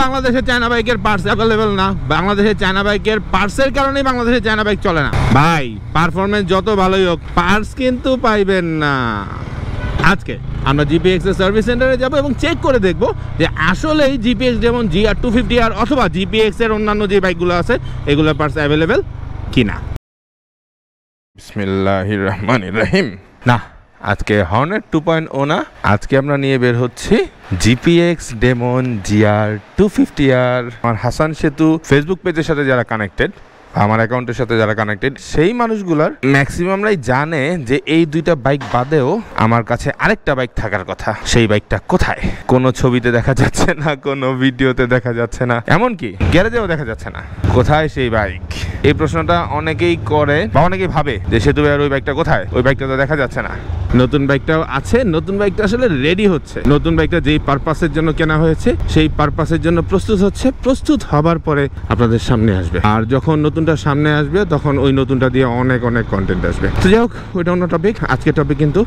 বাংলাদেশে চায়না বাইকের parts available না, বাংলাদেশে চায়না বাইকের পার্টসের কারণেই বাংলাদেশে চায়না বাইক চলে না ভাই। পারফরমেন্স যত ভালোই হোক, পার্টস কিন্তু পাইবেন না। আজকে আমরা জিপিএক্স এর সার্ভিস সেন্টারে যাব এবং চেক করে দেখব যে আসলেই জিপিএক্স যেমন GR 250R অথবা জিপিএক্স এর অন্যান্য যে বাইকগুলো আছে এগুলোর পার্টস অ্যাভেলেবেল কিনা। বিসমিল্লাহির রহমানির রহিম। না, আজকে হর্নেট 2.0 না, আজকে আমরা নিয়ে বের হচ্ছি জিপিএক্স ডেমন GR 250R। আমার হাসান সেতু ফেসবুক পেজের সাথে যারা কানেক্টেড, আমার অ্যাকাউন্টের সাথে যারা কানেক্টেড, সেই মানুষগুলার ম্যাক্সিমামরাই জানে যে এই দুইটা বাইক বাদেও আমার কাছে আরেকটা বাইক থাকার কথা। সেই বাইকটা কোথায়? কোনো ছবিতে দেখা যাচ্ছে না, কোনো ভিডিওতে দেখা যাচ্ছে না, এমনকি গ্যারেজেও দেখা যাচ্ছে না। কোথায় সেই বাইক? এই প্রশ্নটা অনেকেই করে বা অনেকেই ভাবে যে সেতু ভাইয়ের ওই বাইকটা কোথায়, ওই বাইকটা তো দেখা যাচ্ছে না। নতুন বাইকটাও আছে, নতুন বাইকটা আসলে রেডি হচ্ছে। নতুন বাইকটা যেই পারপাসের জন্য কেনা হয়েছে সেই পারপাসের জন্য প্রস্তুত হচ্ছে, প্রস্তুত হবার পরে আপনাদের সামনে আসবে। আর যখন নতুনটা সামনে আসবে তখন ওই নতুনটা দিয়ে অনেক অনেক কন্টেন্ট আসবে। তো যাই হোক, ওইটা অন্য টপিক। আজকের টপিক কিন্তু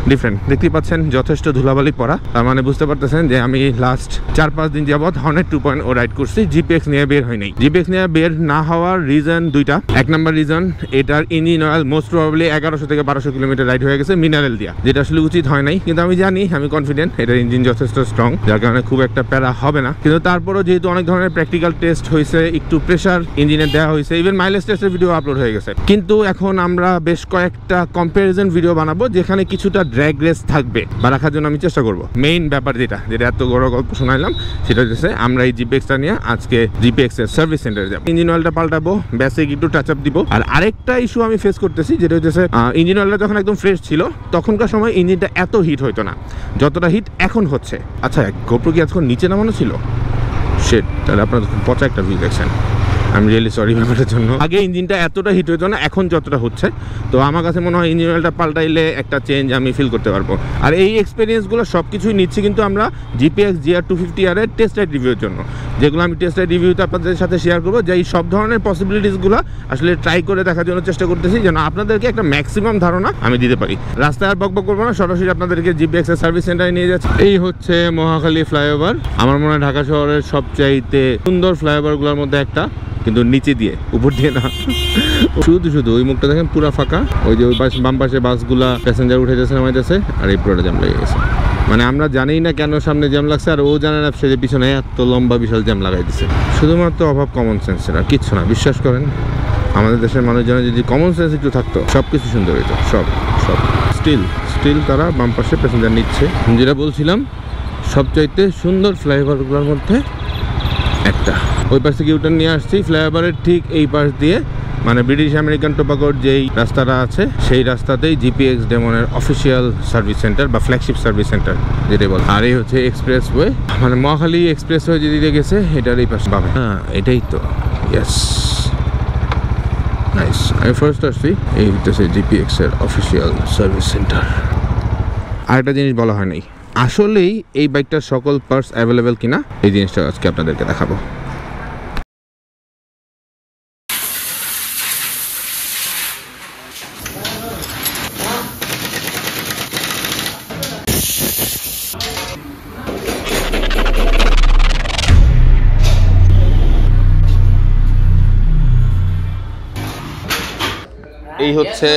ডিফারেন্ট। দেখতেই পাচ্ছেন যথেষ্ট ধুলাবালি পড়া, তার মানে বুঝতে পারতেছেন যে আমি লাস্ট 4-5 দিন যাবৎ হর্নেট 2.0 রাইড করছি, জিপিএক্স নিয়ে বের হয় নাই। জিপিএক্স নিয়ে বের না হওয়ার রিজন দুইটা। এক নম্বর রিজন, এটার ইঞ্জিন অয়েল মোস্ট প্রবাবলি 1100 থেকে 1200 কিলোমিটার রাইড হয়ে গেছে মিনারেল দিয়া, যেটা আসলে উচিত হয় নাই। কিন্তু আমি জানি, আমি কনফিডেন্ট এটার ইঞ্জিন যথেষ্ট স্ট্রং, যার কারণে খুব একটা প্যারা হবে না। কিন্তু তারপরও যেহেতু অনেক ধরনের প্র্যাকটিক্যাল টেস্ট হয়েছে, একটু প্রেশার ইঞ্জিনে দেওয়া হয়েছে, ইভেন মাইলেজ টেস্টের ভিডিও আপলোড হয়ে গেছে। কিন্তু এখন আমরা বেশ কয়েকটা কম্পারিজন ভিডিও বানাবো যেখানে কিছুটা ড্র্যাগ রেস থাকবে বা রাখার জন্য আমি চেষ্টা করবো। মেইন ব্যাপার যেটা এত বড় গল্প শোনাইলাম, সেটা হচ্ছে আমরা এই জিপিএক্সটা নিয়ে আজকে জিপিএক্স এর সার্ভিস সেন্টারে যাবো। ইঞ্জিন অয়েলটা পাল্টাবো, বেসিক একটু টাচ আপ দিব। আর আরেকটা ইস্যু আমি ফেস করতেছি, যেটা হচ্ছে ইঞ্জিন অয়েলটা যখন একদম ফ্রেশ ছিল তখনকার সময় ইঞ্জিনটা এত হিট হইতো না যতটা হিট এখন হচ্ছে। আচ্ছা, গোপ্রো কি এখন নিচে নামানো ছিল? শেট, তাহলে আপনারা পচা একটা ভিউ দেখছেন। আমি রিয়েলি সরি ব্যাপারটার জন্য। আগে ইঞ্জিনটা এতটা হিট হইতো না, এখন যতটা হচ্ছে। তো আমার কাছে মনে হয় ইঞ্জিন অয়েলটা পাল্টাইলে একটা চেঞ্জ আমি ফিল করতে পারবো। আর এই এক্সপিরিয়েন্সগুলো সব কিছুই নিচ্ছি কিন্তু আমরা জিপিএক্স GR 250R এর টেস্ট রাইড রিভিউর জন্য, যেগুলো আমি টেস্ট রাইড রিভিউতে আপনাদের সাথে শেয়ার করবো। যে এই সব ধরনের পসিবিলিটিসগুলো আসলে ট্রাই করে দেখার জন্য চেষ্টা করতেছি, যেন আপনাদেরকে একটা ম্যাক্সিমাম ধারণা আমি দিতে পারি। রাস্তায় আর বকবক করবো না, সরাসরি আপনাদেরকে জিপিএক্স এর সার্ভিস সেন্টারে নিয়ে যাচ্ছি। এই হচ্ছে মহাখালী ফ্লাইওভার। আমার মনে হয় ঢাকা শহরের সবচাইতে সুন্দর ফ্লাইওভারগুলোর মধ্যে একটা, কিন্তু নিচে দিয়ে, উপর দিয়ে না। শুধু ওই মুখটা দেখেন পুরা ফাঁকা। ওই যে ওই পাশে বাম পাশে বাসগুলা প্যাসেঞ্জার উঠে যাচ্ছে নামাইতেছে, আর এই পুরোটা জ্যাম লেগে গেছে। মানে আমরা জানি না কেন সামনে জ্যাম লাগছে, আর ও জানে না সে যে পিছনে এত লম্বা বিশাল জ্যাম লাগাই দিচ্ছে। শুধুমাত্র অভাব কমন সেন্সের, আর কিচ্ছু না। বিশ্বাস করেন, আমাদের দেশের মানুষজনের যদি কমন সেন্স একটু থাকতো সব কিছু সুন্দর হইতো। সব স্টিল তারা বাম পাশে প্যাসেঞ্জার নিচ্ছে। যেটা বলছিলাম, সবচাইতে সুন্দর ফ্লাইওভারগুলোর মধ্যে একটা। ওই পাশ থেকে ইউটার্ন নিয়ে আসছি, ফ্লাইওভারের ঠিক এই পাশ দিয়ে, মানে ব্রিটিশ আমেরিকান টোবাকোর যেই রাস্তাটা আছে সেই রাস্তাতেই জিপিএক্স ডেমনের অফিসিয়াল সার্ভিস সেন্টার বা ফ্ল্যাগশিপ সার্ভিস সেন্টার যেটাই বল। আর এই হচ্ছে এক্সপ্রেসওয়ে, মানে মহাখালী এক্সপ্রেসওয়ে যেদিকে গেছে এটার এই পাশে পাবে। হ্যাঁ, এটাই তো। Yes, nice. আমি ফার্স্ট আসছি, এই হচ্ছে জিপিএক্স এর অফিসিয়াল সার্ভিস সেন্টার। আরেকটা জিনিস বলা হয় নাই, আসলেই এই বাইকটার সকল পার্টস অ্যাভেলেবেল কিনা, এই জিনিসটা আজকে আপনাদেরকে দেখাবো। এই হচ্ছে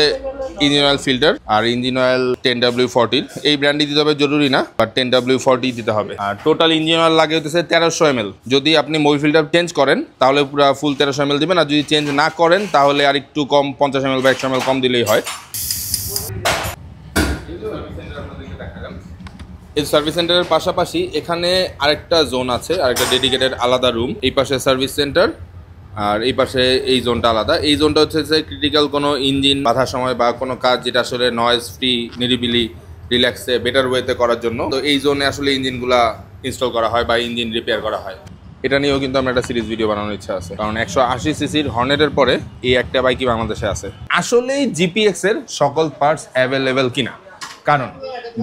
ইঞ্জিন অয়েল ফিল্টার, আর ইঞ্জিন অয়েল 10W40। এই ব্র্যান্ডই দিতে হবে জরুরি না, বাট 10W40 দিতে হবে। আর টোটাল ইঞ্জিন অয়েল লাগে হচ্ছে 1300 ml। যদি আপনি মোবিল ফিল্টার চেঞ্জ করেন তাহলে পুরো ফুল 1300 ml দিবেন, আর যদি চেঞ্জ না করেন তাহলে আর একটু কম 50 ml বা 100 ml কম দিলেই হয়। এই সার্ভিস সেন্টারের পাশাপাশি এখানে আরেকটা জোন আছে, আরেকটা ডেডিকেটেড আলাদা রুম। এই পাশে সার্ভিস সেন্টার, আর এই পাশে এই জোনটা আলাদা। এই জোনটা হচ্ছে যে ক্রিটিক্যাল কোনো ইঞ্জিন বাধার সময় বা কোনো কাজ যেটা আসলে নয়েজ ফ্রি, নিরিবিলি, রিল্যাক্সে, বেটার ওয়েতে করার জন্য, তো এই জোনে আসলে ইঞ্জিনগুলা ইনস্টল করা হয় বা ইঞ্জিন রিপেয়ার করা হয়। এটা নিয়েও কিন্তু আমার একটা সিরিজ ভিডিও বানানোর ইচ্ছা আছে, কারণ 180 সিসির হর্নেটের পরে এই একটা বাইকই বাংলাদেশে আছে। আসলেই জিপিএক্স এর সকল পার্টস অ্যাভেলেবেল কিনা, কারণ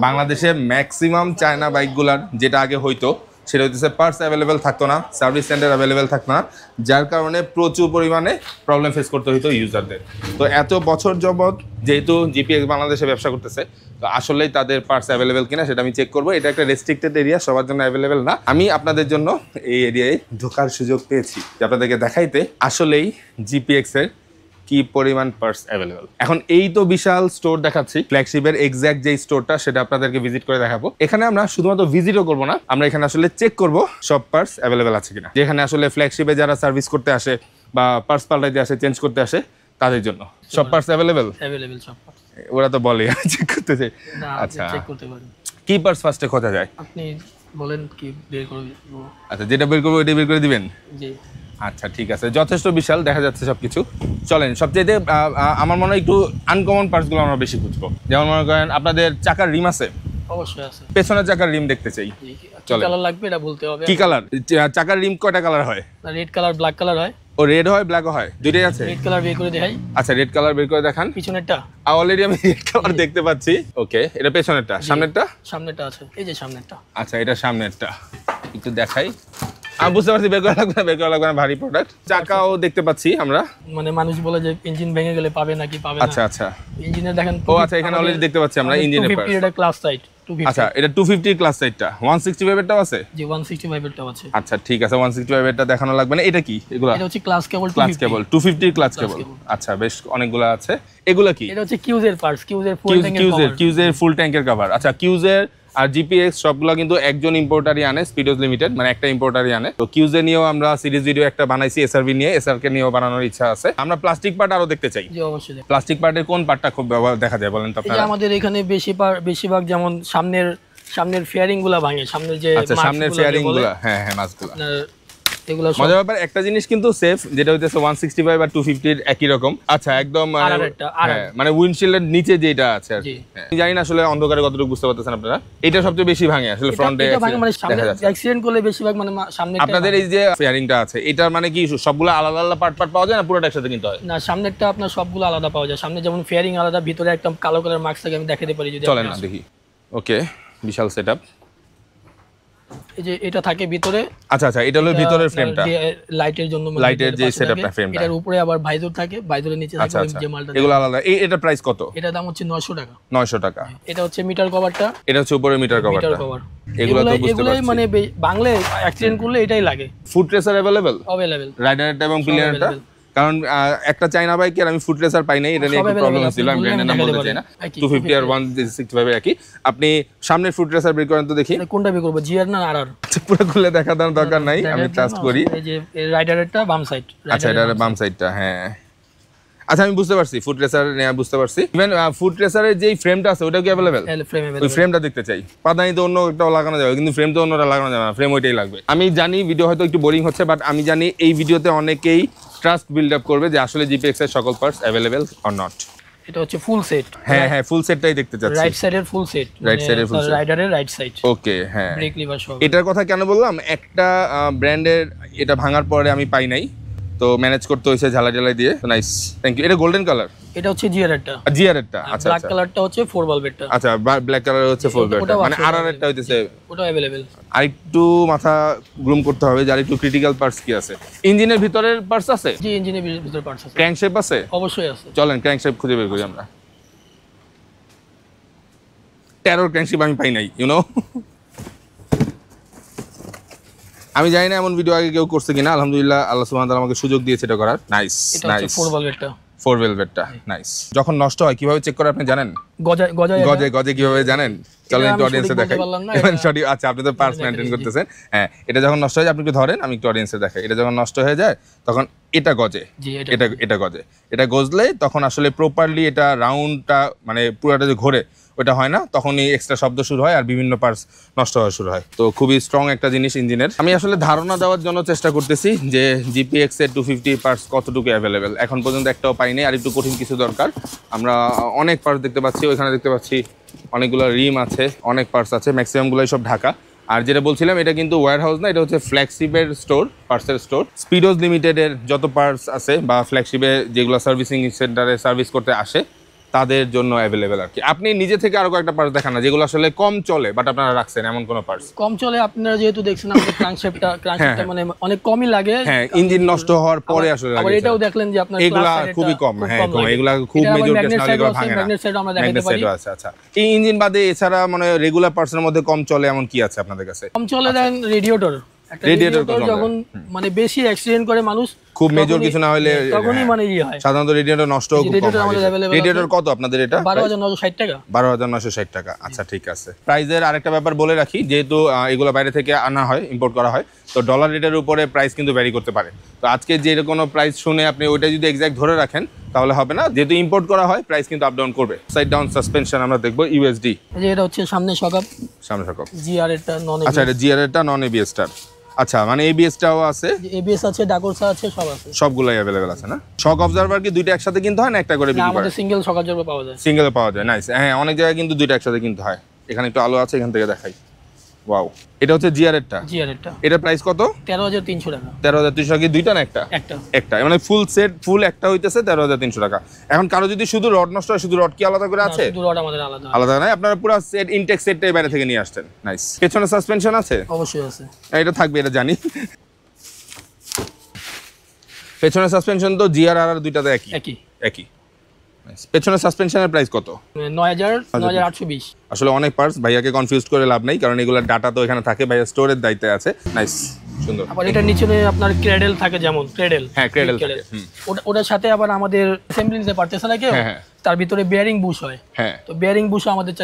বাংলাদেশে ম্যাক্সিমাম চায়না বাইকগুলার যেটা আগে হইতো সেটা হচ্ছে পার্টস অ্যাভেলেবেল থাকতো না, সার্ভিস সেন্টার অ্যাভেলেবেল থাকতো না, যার কারণে প্রচুর পরিমাণে প্রবলেম ফেস করতে হতো ইউজারদের। তো এত বছর যাবৎ যেহেতু জিপিএক্স বাংলাদেশে ব্যবসা করতেছে, তো আসলেই তাদের পার্টস অ্যাভেলেবেল কিনা সেটা আমি চেক করবো। এটা একটা রেস্ট্রিক্টেড এরিয়া, সবার জন্য অ্যাভেলেবেল না। আমি আপনাদের জন্য এই এরিয়ায় ঢোকার সুযোগ পেয়েছি যে আপনাদেরকে দেখাইতে আসলেই জিপিএক্স এর কি পরিমাণ পার্টস অ্যাভেলেবল। এখন এই তো বিশাল স্টোর দেখাচ্ছি, ফ্ল্যাগশিপের এক্স্যাক্ট যে স্টোরটা সেটা আপনাদেরকে ভিজিট করে দেখাবো। এখানে আমরা শুধুমাত্র ভিজিটও করবো না, আমরা এখানে আসলে চেক করব সব পার্টস অ্যাভেলেবল আছে কিনা। যেখানে আসলে ফ্ল্যাগশিপে যারা সার্ভিস করতে আসে বা পার্টস পাল্টাইতে আসে, চেঞ্জ করতে আসে, তাদের জন্য সব পার্টস অ্যাভেলেবল সব পার্টস। ওরা তো বলে চেক করতে চাই। আচ্ছা, চেক করতে পারেন। কি পার্টস ফার্স্টে খোঁজা যায়? আপনি বলেন কি বের করে দিব। আচ্ছা, যেটা বের করবো ওইটা বের করে দিবেন? জি। আচ্ছা ঠিক আছে, যথেষ্ট বিশাল দেখা যাচ্ছে সবকিছু। চলেন, সবচেয়ে আমার মনে হয় একটু আনকমন পার্টসগুলো আমরা বেশি খুঁজবো। যেমন মনে করেন আপনাদের চাকার রিম আছে? অবশ্যই আছে। পেছনের চাকার রিম দেখতে চাই। চলেন। কালার লাগবে এটা বলতে হবে। কি কালার? চাকার রিম কয়টা কালার হয়? রেড কালার, ব্ল্যাক কালার হয়। ও রেড হয়, ব্ল্যাকও হয়, দুইটাই আছে? রেড কালার বের করে দেখাই। আচ্ছা, রেড কালার বের করে দেখান। পিছনেরটা অলরেডি আমি রেড কালার দেখতে পাচ্ছি। ওকে, এটা পেছনেরটা। সামনেরটা? সামনেরটা আছে, এই যে সামনেরটা। আচ্ছা, এটা সামনেরটা একটু দেখাই। আমি বুঝতে পারছি, বের করা লাগবে না, বের করা লাগবে না, ভারী প্রোডাক্ট। চাকাও দেখতে পাচ্ছি আমরা। মানে মানুষ বলে যে ইঞ্জিন ভেঙে গেলে পাবে নাকি পাবে না। আচ্ছা আচ্ছা, ইঞ্জিনের দেখেন। ও আচ্ছা, এখানে অলরেডি দেখতে পাচ্ছি আমরা ইঞ্জিনের পার্টস। এটা ক্লাস সাইড 250। আচ্া, এটা 250 ক্লাস সাইডটা। 165 এরটাও আছে? জি, 165 এরটাও আছে। আচ্ছা ঠিক আছে, 165 এরটা দেখানো লাগবে না। এটা কি? এগুলা এটা হচ্ছে ক্লাস কেবল 250 ক্লাস কেবল। আচ্ছা, বেশ অনেকগুলো আছে। এগুলা কি? এটা হচ্ছে কিউজের পার্টস, কিউজের ফুল ট্যাঙ্কের কভার। কিউজের ফুল ট্যাঙ্কের কভার। আচ্ছা, কিউজের আর জিপিএক্স সবগুলো কিন্তু একজন ইম্পোর্টারই আনে, স্পিডোজ লিমিটেড, মানে একটা ইম্পোর্টারই আনে। তো কিউজে নিয়েও আমরা সিরিজ ভিডিও একটা বানাইছি, এসআরভি নিয়ে, এসআরকে নিয়েও বানানোর ইচ্ছা আছে। আমরা প্লাস্টিক পার্ট আরো দেখতে চাই। জি অবশ্যই। প্লাস্টিক পার্টের কোন পার্টটা খুব দেখা যায় বলেন তো আপনারা? আমাদের এখানে বেশিরভাগ যেমন সামনের ফেয়ারিং গুলা ভাঙে, সামনের যে আচ্ছা, সামনের ফেয়ারিং গুলা, হ্যাঁ হ্যাঁ, মাছগুলা, এগুলো মজার ব্যাপার একটা জিনিস কিন্তু সেফ, যেটা হইতেছে 165 আর 250 এর একই রকম। আচ্ছা, একদম মানে উইন্ডশিল্ডের নিচে যেটা আছে আর কি। আমি জানি না আসলে অন্ধকারে কতটুকু বুঝতে পারতেছেন আপনারা। এটা সবচেয়ে বেশি ভাঙে আসলে ফ্রন্টে, মানে সামনে অ্যাক্সিডেন্ট করলে বেশিরভাগ মানে সামনে। আপনাদের এই যে ফেয়ারিংটা আছে, এটা মানে কি সবগুলো আলাদা আলাদা পার্ট পাওয়া যায় না পুরোটা একসাথে কিনতে হয়? না, সামনেরটা আপনার সবগুলো আলাদা পাওয়া যায়। সামনে যেমন ফেয়ারিং আলাদা, ভিতরে একটা কালো কালার মার্কস থাকে, আমি দেখাতে পারি যদি চলেন না দেখি। ওকে, বিশাল সেটআপ। এই যে এটা থাকে ভিতরে। আচ্ছা আচ্ছা, এটা হলো ভিতরের ফ্রেমটা, লাইটের জন্য, লাইটের যে সেটআপটা ফ্রেমটা। এটার উপরে আবার ভাইজর থাকে, ভাইজরের নিচে থাকে যে মালটা। এগুলো আলাদা। এটা প্রাইস কত? এটা দাম হচ্ছে 900 টাকা। 900 টাকা। এটা হচ্ছে মিটার কভারটা। এটা হচ্ছে উপরে মিটার কভারটা। এগুলো তো বুঝতে পারছি। মানে বাংলায় অ্যাক্সিডেন্ট করলে এটাই লাগে। Foot racer available? अवेलेबल। রাইডারটা এবং পিলিয়নটা। কারণ একটা চাইনা বাইকের আমি ফুট রেসার পাই নাই, এটা নিয়ে একটু প্রবলেম ছিল। আমি ব্র্যান্ডের নাম বলতে চাই না। 250 আর 165 একই। আপনি সামনের ফুট রেসার বের করেন তো দেখি। কোনটা বের করব, জিআর না আরআর? পুরো খুলে দেখা দরকার নাই, আমি ট্রাস্ট করি। এই যে রাইডারটা বাম সাইড। আচ্ছা, এটা বাম সাইডটা, হ্যাঁ। আচ্ছা, আমি বুঝতে পারছি, ফুট রেসার নিয়ে বুঝতে পারছি। ইভেন ফুট রেসারের যেই ফ্রেমটা আছে ওটাও কি अवेलेबल? ওই ফ্রেমটা দেখতে চাই। পাদানি তো অন্য একটা লাগানো যাবে, কিন্তু ফ্রেম তো অন্যটা লাগানো যাবে না, ফ্রেম ওইটাই লাগবে। আমি জানি ভিডিও হয়তো একটু বোরিং হচ্ছে, বাট আমি জানি এই ভিডিওতে অনেকেই ট্রাস্ট বিল্ড আপ করবে যে আসলে জিপিএক্স এর সকল পার্টস अवेलेबल অর নট। এটা হচ্ছে ফুল সেট। হ্যাঁ হ্যাঁ, ফুল সেটটাই দেখতে চাচ্ছি। রাইট সাইডের ফুল সেট, রাইট সাইডের ফুল সেট, রাইডারের রাইট সাইড। ওকে, হ্যাঁ। ব্রেক লিভার সহ। এটার কথা কেন বললাম, একটা ব্র্যান্ডের এটা ভাঙার পরে আমি পাই নাই, তো ম্যানেজ করতে হয়েছে ঝালাই দিয়ে। Nice, thank you. এটা গোল্ডেন কালার? এটা হচ্ছে জিআরএরটা। জিআরএরটা, আচ্ছা ব্ল্যাক কালারটা হচ্ছে 4 ভালভেটটা। আচ্ছা, ব্ল্যাক কালার হচ্ছে 4 ভালভেটটা, মানে আরআরটা হইতেছে ওটা अवेलेबल। আরেকটু মাথা গ্রুম করতে হবে যে আরেকটু ক্রিটিক্যাল পার্টস কি আছে। ইঞ্জিনের ভিতরের পার্টস আছে? জি, ইঞ্জিনের ভিতরে পার্টস আছে। ক্র্যাঙ্কশেপ আছে? অবশ্যই আছে। চলেন ক্র্যাঙ্কশেপ খুঁজে বের করি আমরা। টেরর ক্র্যাঙ্কশেপ আমি পাই নাই, ইউ নো। আমি জানি না এমন ভিডিও আগে কেউ করছে কিনা। আলহামদুলিল্লাহ, আল্লাহ সুবহানাহু ওয়া তাআলা আমাকে সুযোগ দিয়েছে এটা করার। Nice nice. 4 ভালভেটটা। 4 ভালভেটটা, নাইস। যখন নষ্ট হয় কিভাবে চেক করে আপনি জানেন? গজে কিভাবে জানেন? চলেন একটু অডিয়েন্সে দেখাই। সঠিক, আচ্ছা, আপনি তো পার্টস মেইনটেইন করতেছেন। হ্যাঁ, এটা যখন নষ্ট হয় যায়, আপনি একটু ধরেন, আমি একটু অডিয়েন্সে দেখাই। এটা যখন নষ্ট হয়ে যায় তখন এটা গজে, এটা গজে। এটা গজলে তখন আসলে প্রপারলি এটা রাউন্ডটা মানে পুরোটা যে ঘোরে ওটা হয় না, তখনই এক্সট্রা শব্দ শুরু হয় আর বিভিন্ন পার্টস নষ্ট হওয়া শুরু হয়। তো খুবই স্ট্রং একটা জিনিস ইঞ্জিনের। আমি আসলে ধারণা দেওয়ার জন্য চেষ্টা করতেছি যে জিপিএক্স এর 250 পার্টস কতটুকু অ্যাভেলেবেল। এখন পর্যন্ত একটাও পাইনি, আর একটু কঠিন কিছু দরকার। আমরা অনেক পার্টস দেখতে পাচ্ছি, ওইখানে দেখতে পাচ্ছি অনেকগুলো রিম আছে, অনেক পার্টস আছে, ম্যাক্সিমামগুলোই সব ঢাকা। আর যেটা বলছিলাম, এটা কিন্তু ওয়্যার হাউস না, এটা হচ্ছে ফ্ল্যাগশিপের স্টোর, পার্টসের স্টোর। স্পিডোজ লিমিটেডের যত পার্টস আছে বা ফ্ল্যাগশিপে যেগুলো সার্ভিসিং সেন্টারে সার্ভিস করতে আসে তাদের জন্য অ্যাভেলেবেল আর কি। আপনি নিজে থেকে আরো কয়েকটা পার্টস দেখান না যেগুলো আসলে কম চলে বাট আপনারা রাখছেন এমন কোন পার্টস। কম চলে আপনারা যেহেতু দেখছেন আমাদের ক্র্যাঙ্কশ্যাফটটা মানে অনেক কমই লাগে। হ্যাঁ, ইঞ্জিন নষ্ট হওয়ার পরে আসলে লাগে। আবার এটাও দেখলেন যে আপনার এগুলা খুবই কম। হ্যাঁ, এগুলা খুব মেজর কেস না, এগুলো ভাঙে না। ম্যাগনেট সাইড আমরা দেখাতে পারি। আচ্ছা আচ্ছা, এই ইঞ্জিন বাদে এছাড়া মানে রেগুলার পার্টসের মধ্যে কম চলে এমন কি আছে আপনাদের কাছে? কম চলে দেন রেডিয়েটর। রেডিয়েটর যখন মানে বেশি অ্যাক্সিডেন্ট করে মানুষ, খুব মেজর কিছু না হলে তখনই মানে হয় সাধারণত রেডিয়েটর নষ্ট হয়। রেডিয়েটর কত আপনাদের এটা? 12,960 টাকা। 12,960 টাকা। আচ্ছা ঠিক আছে। প্রাইসের আরেকটা ব্যাপার বলে রাখি, যেহেতু এগুলো বাইরে থেকে আনা হয়, ইম্পোর্ট করা হয়, তো ডলার রেটের উপরে প্রাইস কিন্তু ভ্যারি করতে পারে। তো আজকে যে কোনো প্রাইস শুনে আপনি ওইটা যদি এক্সাক্ট ধরে রাখেন তাহলে হবে না, যেহেতু ইম্পোর্ট করা হয় প্রাইস কিন্তু আপ ডাউন করবে। সাইড ডাউন সাসপেনশন আমরা দেখবো ইউএসডি, এটা হচ্ছে সামনে শকআপ, সামনে শকআপ জিআর এরটা নন এবিএস। আচ্ছা, এটা জিআর এরটা নন এবিএস টার। আচ্ছা, মানে এবিএসটাও আছে, এবিএস আছে, ডাকোরসা আছে, সব আছে, সবগুলাই अवेलेबल আছে না? শক অবজারভার কি দুইটা একসাথে কিনতে হয় না একটা করে বিক্রি করে? আমাদের সিঙ্গেল শক অবজারভার পাওয়া যায়। সিঙ্গেল পাওয়া যায়, নাইস। হ্যাঁ, অনেক জায়গায় কিন্তু দুইটা একসাথে কিনতে হয়। এখানে একটু আলো আছে, এখান থেকে দেখাই। ওয়াও, এটা হচ্ছে জিআর এরটা। জিআর এরটা এটার প্রাইস কত? 13,300 টাকা। 13,300 টাকা। দুইটা না একটা? একটা, মানে ফুল সেট, ফুল একটা হইতেছে 13,300 টাকা। এখন কারো যদি শুধু রড নষ্ট হয়, শুধু রড কি আলাদা করে আছে? শুধু রড আমাদের আলাদা। আলাদা নাই, আপনারা পুরো সেট ইনটেক সেটটাই বাইরে থেকে নিয়ে আসছেন। নাইস। পেছনে সাসপেনশন আছে? অবশ্যই আছে। এটা থাকবে, এটা জানি। পেছনের সাসপেনশন তো জিআর আর দুইটাতে একই। পেছনের সাসপেনশনের প্রাইস কত? 9,820। আসলে অনেক পার্টস, ভাইয়াকে কনফিউজ করে লাভ নাই, কারণ এগুলোর ডাটা তো এখানে থাকে, ভাইয়া স্টোরের দায়িত্বে আছে। নাইস, সুন্দর। আবার এটার নিচে আপনার ক্রেডেল থাকে, যেমন ক্রেডেল। হ্যাঁ, ক্রেডেল থাকে। ওটার সাথে আবার আমাদের অ্যাসেম্বলি নিতে পারতেছে না কেউ, তার ভিতরে বেয়ারিং বুশ হয়। হ্যাঁ, তো বেয়ারিং বুশ আমাদের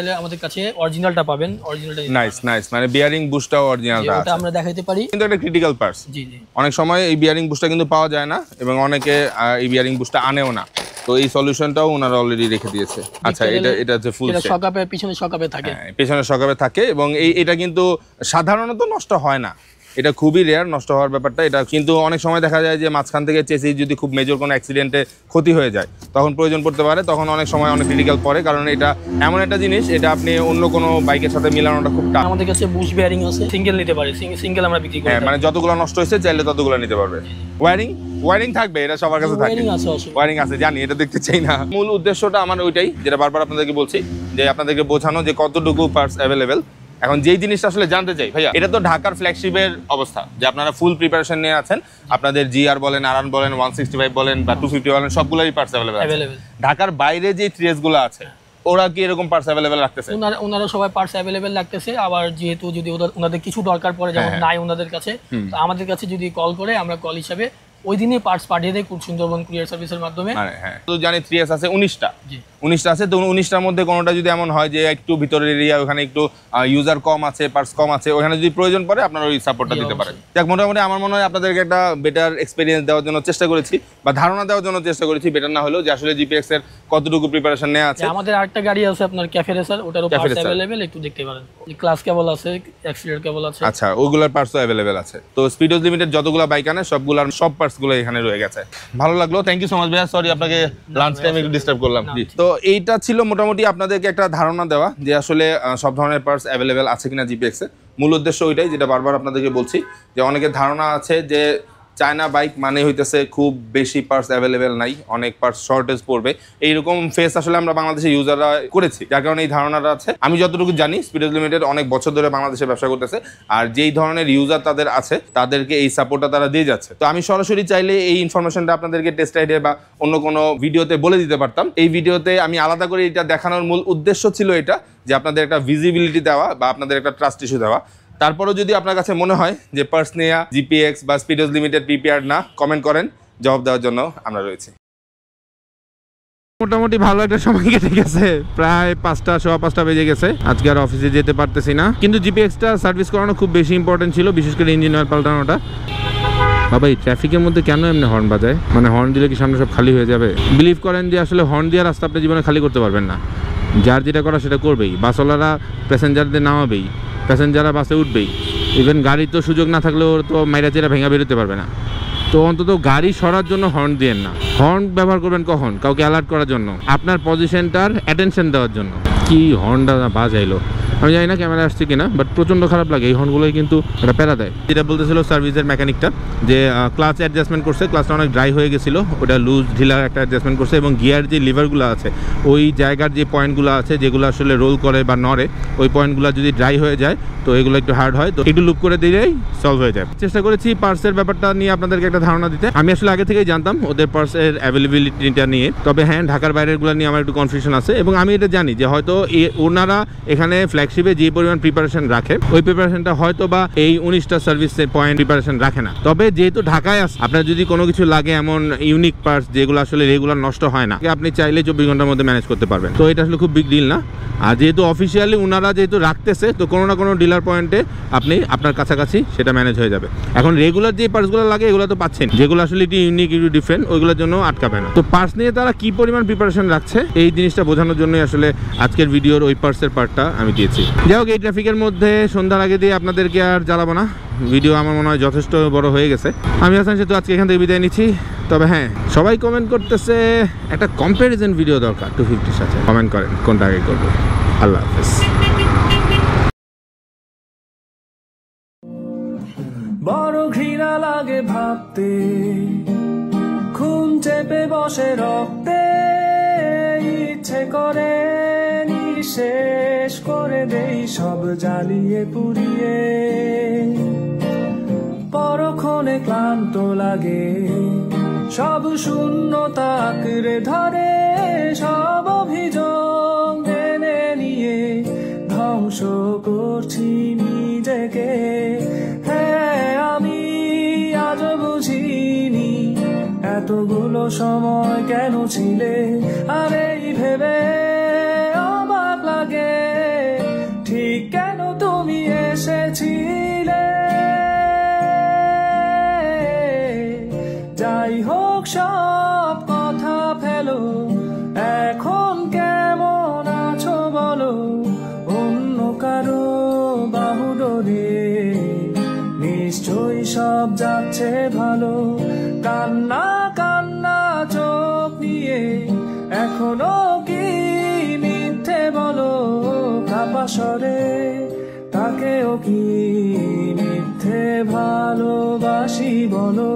কাছে অরিজিনালটা পাবেন। অরিজিনালটা নাইস, মানে বেয়ারিং বুশটাও অরিজিনালটা আছে, ওটা আমরা দেখাইতে পারি। কিন্তু এটা ক্রিটিক্যাল পার্টস। জি। অনেক সময় এই বেয়ারিং বুশটা কিন্তু পাওয়া যায় না, এবং অনেকে এই বেয়ারিং বুশটা আনেও না। তো এই সলিউশনটাও ওনারা অলরেডি রেখে দিয়েছে। আচ্ছা, এটা হচ্ছে ফুল সেট। শকআপের পিছনে শকআপে থাকে। হ্যাঁ, পিছনে শকআপে থাকে, এবং এটা কিন্তু সাধারণত নষ্ট হয় না। এটা খুবই রেয়ার নষ্ট হওয়ার ব্যাপারটা। এটা কিন্তু অনেক সময় দেখা যায় যে মাঝখান থেকে চেসিস যদি খুব মেজর কোনো অ্যাক্সিডেন্টে ক্ষতি হয়ে যায়, তখন প্রয়োজন পড়তে পারে, তখন অনেক সময় অনেক ক্রিটিক্যাল পড়ে, কারণ এটা এমন একটা জিনিস, এটা আপনি অন্য কোনো বাইকের সাথে মিলানোটা খুব টাফ। আমাদের কাছে বুশ বেয়ারিং আছে, সিঙ্গেল নিতে পারে, সিঙ্গেল আমরা বিক্রি করি। হ্যাঁ, মানে যতগুলো নষ্ট হয়েছে চাইলে ততগুলো নিতে পারবে। ওয়্যারিং থাকবে, এটা সবার কাছে থাকে। ওয়্যারিং আছে, জানি, এটা দেখতে চাই না। মূল উদ্দেশ্যটা আমার ওইটাই, যেটা বারবার আপনাদেরকে বলছি, যে আপনাদেরকে বোঝানো যে কতটুকু পার্টস অ্যাভেলেবেল। এখন যেই জিনিসটা আসলে জানতে চাই ভাইয়া, এটা তো ঢাকার ফ্ল্যাগশিপের অবস্থা, যে আপনারা ফুল প্রিপারেশন নিয়ে আছেন, আপনাদের জিআর বলেন, আরান বলেন, 165 বলেন বা 250 বলেন, সবগুলোই পার্টস অ্যাভেলেবেল আছে। ঢাকার বাইরে যে ট্রেস গুলো আছে, ওরা কি এরকম পার্টস অ্যাভেলেবেল রাখতেছে? ওনারা সবাই পার্টস অ্যাভেলেবেল রাখতেছে। আবার যেহেতু যদি ওনাদের কিছু দরকার পড়ে, যেমন নাই ওনাদের কাছে, তো আমাদের কাছে যদি কল করে, আমরা কল হিসাবে ওই দিনই পার্টস পাঠিয়ে দেয় খুব সুন্দরবন কুরিয়ার সার্ভিসের মাধ্যমে। হ্যাঁ, তো জানি 3S আছে 19টা আছে। তো 19টার মধ্যে কোনোটা যদি এমন হয় যে একটু ভিতরের এরিয়া, ওখানে একটু ইউজার কম আছে, পার্টস কম আছে, ওখানে যদি প্রয়োজন পড়ে আপনারা ওই সাপোর্টটা দিতে পারেন। যাক, মোটামুটি আমার মনে হয় আপনাদেরকে একটা বেটার এক্সপিরিয়েন্স দেওয়ার জন্য চেষ্টা করেছি, বা ধারণা দেওয়ার জন্য চেষ্টা করেছি, বেটার না হলেও, যে আসলে জিপিএক্স এর কতটুকু প্রিপারেশন নেওয়া আছে। আমাদের আরেকটা গাড়ি আছে আপনার ক্যাফে রেসার, ওটারও পার্টস अवेलेबल, একটু দেখতে পারেন। ক্লাস কেবল আছে, অ্যাক্সিলারেটর কেবল আছে। আচ্ছা, ওগুলোর পার্টসও अवेलेबल আছে। তো স্পিডোজ লিমিটেড যতগুলো বাইক আনে সবগুলোর সব পার্টস গুলো এখানে রয়ে গেছে। ভালো লাগলো, থ্যাংক ইউ সো মাচ ভাইয়া। সরি আপনাকে লাঞ্চ টাইমে একটু ডিস্টার্ব করলাম। তো এইটা ছিল মোটামুটি আপনাদেরকে একটা ধারণা দেওয়া, যে আসলে সব ধরনের পার্টস अवेलेबल আছে কিনা জিপিএক্স এ। মূল উদ্দেশ্য ওইটাই, যেটা বারবার আপনাদেরকে বলছি, যে অনেকের ধারণা আছে যে চায়না বাইক মানে হইতেছে খুব বেশি পার্টস অ্যাভেলেবেল নাই, অনেক পার্টস শর্টেজ পড়বে, এইরকম ফেস আসলে আমরা বাংলাদেশের ইউজাররা করেছি, যার কারণে এই ধারণাটা আছে। আমি যতটুকু জানি, স্পিডোজ লিমিটেড অনেক বছর ধরে বাংলাদেশে ব্যবসা করতেছে, আর যেই ধরনের ইউজার তাদের আছে, তাদেরকে এই সাপোর্টটা তারা দিয়ে যাচ্ছে। তো আমি সরাসরি চাইলে এই ইনফরমেশনটা আপনাদেরকে টেস্ট রাইডে বা অন্য কোনো ভিডিওতে বলে দিতে পারতাম। এই ভিডিওতে আমি আলাদা করে এটা দেখানোর মূল উদ্দেশ্য ছিল এটা, যে আপনাদের একটা ভিজিবিলিটি দেওয়া বা আপনাদের একটা ট্রাস্ট ইস্যু দেওয়া। তারপরেও যদি আপনার কাছে মনে হয় যে পার্টস নেয়া জিপিএক্স বা স্পিডোজ লিমিটেড পিপিআর না, কমেন্ট করেন, জবাব দেওয়ার জন্য আমরা রয়েছি। মোটামুটি ভালো একটা সময় কেটে গেছে, প্রায় 5টা 5:15 বেজে গেছে। আজকে আর অফিসে যেতে পারতেছি না, কিন্তু জিপিএক্সটা সার্ভিস করানো খুব বেশি ইম্পর্টেন্ট ছিল, বিশেষ করে ইঞ্জিন অয়েল পাল্টানোটা। বাবা, এই ট্রাফিকের মধ্যে কেন এমনি হর্ন বাজায়? মানে হর্ন দিলে কি সামনে সব খালি হয়ে যাবে? বিলিভ করেন যে আসলে হর্ন দিয়ে রাস্তা আপনি জীবনে খালি করতে পারবেন না। যার যেটা করা সেটা করবেই। বাসওয়ালারা প্যাসেঞ্জারদের নামাবেই, প্যাসেঞ্জাররা বাসে উঠবেই। ইভেন গাড়ি তো সুযোগ না থাকলেও তো মাইরা চেরা ভেঙা বেরোতে পারবে না। তো অন্তত গাড়ি সরার জন্য হর্ন দিয়েন না। হর্ন ব্যবহার করবেন কখন? কাউকে অ্যালার্ট করার জন্য, আপনার পজিশনটার অ্যাটেনশন দেওয়ার জন্য। কি হর্নটা বাজাইলো! আমি জানি না ক্যামেরা আসছে কিনা, বাট প্রচণ্ড খারাপ লাগে। এই হর্নগুলোই কিন্তু এটা প্যারা দেয়। যেটা বলতেছিল সার্ভিসের মেকানিকটা যে ক্লাচ অ্যাডজাস্টমেন্ট করছে, ক্লাচটা অনেক ড্রাই হয়ে গেছিলো, ওটা লুজ ঢিলার একটা অ্যাডজাস্টমেন্ট করছে, এবং গিয়ার যে লিভারগুলো আছে ওই জায়গার যে পয়েন্টগুলো আছে যেগুলো আসলে রোল করে বা নড়ে, ওই পয়েন্টগুলো যদি ড্রাই হয়ে যায় তো এগুলো একটু হার্ড হয়, তো একটু লুপ করে দিলেই সলভ হয়ে যায়। চেষ্টা করেছি পার্সের ব্যাপারটা নিয়ে আপনাদেরকে একটা ধারণা দিতে। আমি আসলে আগে থেকেই জানতাম ওদের পার্সের অ্যাভেলেবিলিটিটা নিয়ে, তবে হ্যাঁ ঢাকার বাইরেরগুলো নিয়ে আমার একটু কনফিউশন আছে, এবং আমি এটা জানি যে হয়তো ওনারা এখানে ফ্ল্যাগশিপে যে পরিমাণ প্রিপারেশন রাখে ওই প্রিপারেশনটা হয়তো বা এই 19টা সার্ভিসের পয়েন্ট প্রিপারেশন রাখে না। তবে যেহেতু ঢাকায় আছে, আপনার যদি কোনো কিছু লাগে এমন ইউনিক পার্টস যেগুলো আসলে রেগুলার নষ্ট হয় না, আপনি চাইলে 24 ঘন্টার মধ্যে ম্যানেজ করতে পারবেন। তো এটা আসলে খুব বিগ ডিল না। আর যেহেতু অফিসিয়ালি ওনারা যেহেতু রাখতেছে, তো কোনো না কোনো ডিলার পয়েন্টে আপনি আপনার কাছাকাছি সেটা ম্যানেজ হয়ে যাবে। এখন রেগুলার যে পার্টসগুলো লাগে এগুলো তো পাচ্ছেন, যেগুলো আসলে একটু ইউনিক একটু ডিফারেন্ট, ওইগুলোর জন্য আটকাবে না। তো পার্টস নিয়ে তারা কি পরিমাণ প্রিপারেশন রাখছে এই জিনিসটা বোঝানোর জন্যই আসলে আজকের ভিডিওর ওই পার্টসের পার্টটা আমি দিয়েছি। যাই হোক, এই ট্রাফিকের মধ্যে সন্ধ্যার আগে দিয়ে আপনাদেরকে আর জ্বালাবো না, ভিডিও আমার মনে হয় যথেষ্ট বড় হয়ে গেছে। আমি হাসান সেতু আজকে এখান থেকে বিদায় নিচ্ছি। তবে হ্যাঁ, সবাই কমেন্ট করতেছে একটা কম্প্যারিজন ভিডিও দরকার 250-র সাথে। কমেন্ট করেন কোনটা আগে করবো। আল্লাহ হাফেজ। বড় ঘৃণা লাগে ভাবতে, খুন চেপে বসে রক্তে, ইচ্ছে করে নিঃশেষ করে দেই সব জ্বালিয়ে পুড়িয়ে। পরক্ষণে ক্লান্ত লাগে, সব শূন্যতা আঁকড়ে ধরে, সব অভিযোগ মেনে নিয়ে ধ্বংস করছি নিজেকে। হ্যাঁ, আমি আজ বুঝিনি এতগুলো সময় কেন ছিলে, আর এই ভেবে অবাক লাগে ঠিক কেন তুমি এসেছিলে। যাই হোক সব কথা ফেলো, এখন কেমন আছো বলো, অন্য কারো বাহু ধরে নিশ্চয়ই সব যাচ্ছে ভালো। কান্না কান্না চোখ নিয়ে এখনো কি মিথ্যে বলো, কাপা স্বরে তাকেও কি মিথ্যে ভালোবাসি বলো।